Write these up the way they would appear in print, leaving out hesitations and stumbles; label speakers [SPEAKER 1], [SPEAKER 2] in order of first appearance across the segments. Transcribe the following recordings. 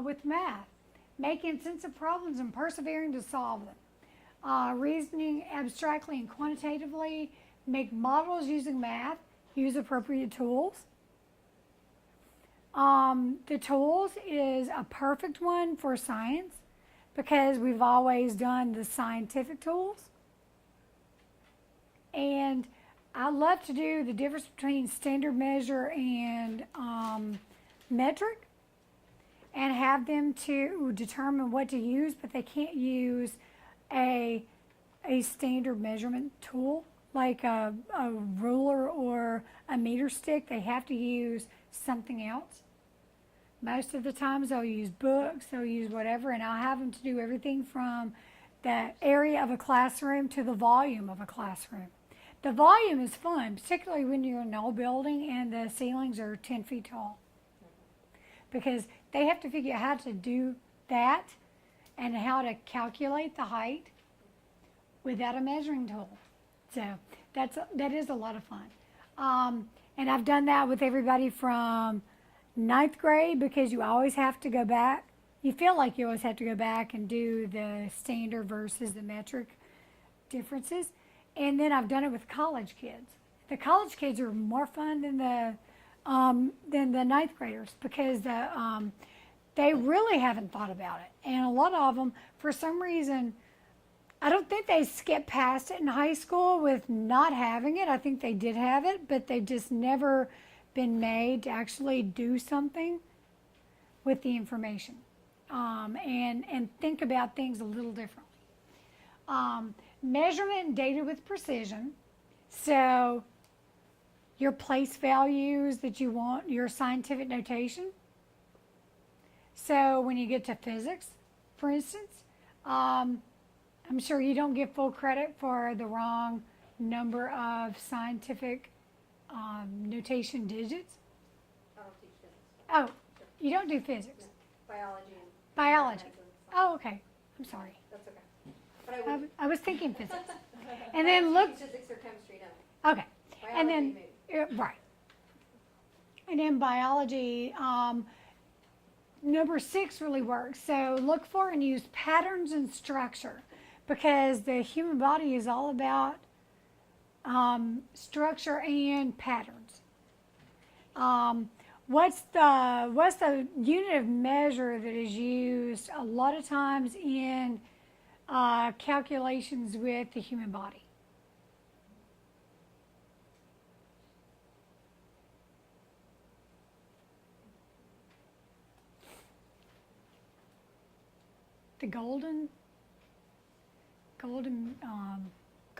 [SPEAKER 1] with math, making sense of problems and persevering to solve them. Reasoning abstractly and quantitatively, make models using math, use appropriate tools. The tools is a perfect one for science because we've always done the scientific tools. And I love to do the difference between standard measure and metric and have them to determine what to use, but they can't use a standard measurement tool like a ruler or a meter stick. They have to use something else. Most of the times they'll use books, they'll use whatever, and I'll have them to do everything from the area of a classroom to the volume of a classroom. The volume is fun, particularly when you're in an old building and the ceilings are 10 feet tall, because they have to figure out how to do that and how to calculate the height without a measuring tool. So that is a lot of fun. And I've done that with everybody from ninth grade, because you always have to go back. You feel like you always have to go back and do the standard versus the metric differences. And then I've done it with college kids. The college kids are more fun than the ninth graders, because they really haven't thought about it. And a lot of them, for some reason, I don't think they skipped past it in high school with not having it. I think they did have it, but they've just never been made to actually do something with the information and think about things a little differently. Measurement and data with precision. So your place values that you want, your scientific notation. So when you get to physics, for instance, I'm sure you don't get full credit for the wrong number of scientific notation digits.
[SPEAKER 2] I don't teach physics.
[SPEAKER 1] Oh, you don't do physics?
[SPEAKER 2] No. Biology.
[SPEAKER 1] Biology. Oh, okay. I'm sorry.
[SPEAKER 2] That's okay. But I would.
[SPEAKER 1] I was thinking physics. And then look.
[SPEAKER 2] Physics or chemistry, no.
[SPEAKER 1] Okay.
[SPEAKER 2] Biology,
[SPEAKER 1] And then,
[SPEAKER 2] maybe.
[SPEAKER 1] right. And then biology, number 6 really works. So look for and use patterns and structure, because the human body is all about structure and patterns. What's the unit of measure that is used a lot of times in calculations with the human body? The golden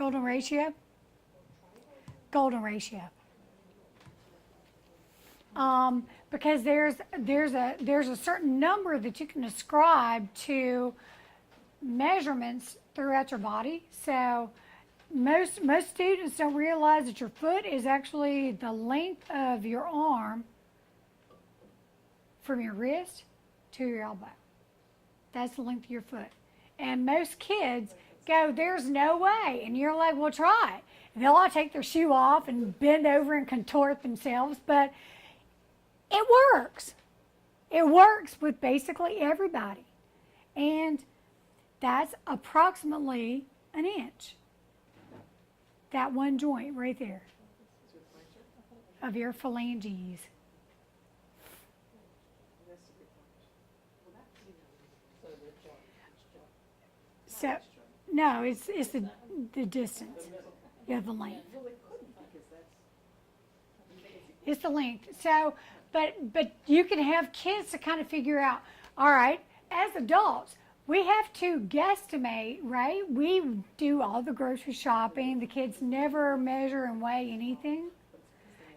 [SPEAKER 1] ratio. Golden ratio. Because there's a certain number that you can ascribe to measurements throughout your body. So most students don't realize that your foot is actually the length of your arm from your wrist to your elbow. That's the length of your foot. And most kids go, there's no way. And you're like, well, try it. And they'll all take their shoe off and bend over and contort themselves, but it works. It works with basically everybody. And that's approximately an inch. That one joint right there of your phalanges. So, no, it's the distance. Yeah, the length. It's the length. So, but you can have kids to kind of figure out, all right, as adults, we have to guesstimate, right? We do all the grocery shopping. The kids never measure and weigh anything.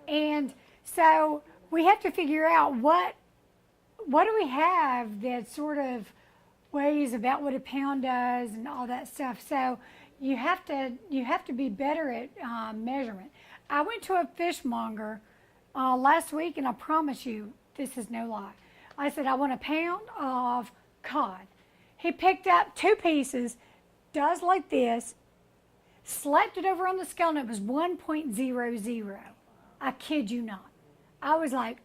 [SPEAKER 1] And so we have to figure out what do we have that sort of weighs about what a pound does and all that stuff. So you have to be better at measurement. I went to a fishmonger last week, and I promise you, this is no lie. I said, I want a pound of cod. He picked up 2 pieces, does like this, slapped it over on the scale, and it was 1.00. I kid you not. I was like,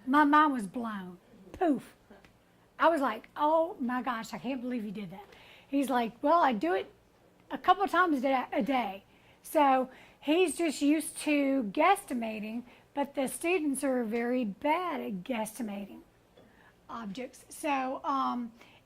[SPEAKER 1] my mind was blown. Poof. I was like, oh my gosh, I can't believe you did that. He's like, well, I do it a couple of times a day. So he's just used to guesstimating, but the students are very bad at guesstimating objects. So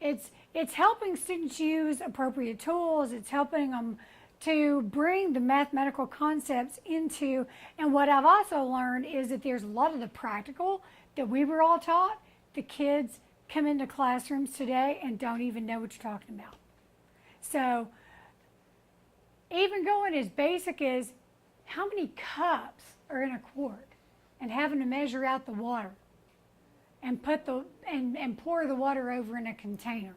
[SPEAKER 1] it's helping students use appropriate tools. It's helping them to bring the mathematical concepts into, and what I've also learned is that there's a lot of the practical that we were all taught. The kids come into classrooms today and don't even know what you're talking about. So even going as basic as how many cups are in a quart and having to measure out the water and put and pour the water over in a container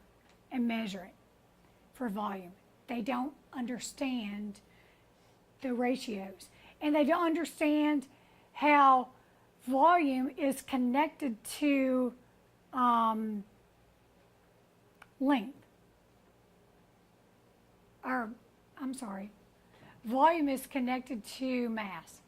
[SPEAKER 1] and measure it for volume. They don't understand the ratios, and they don't understand how volume is connected to length. Or, I'm sorry, volume is connected to mass.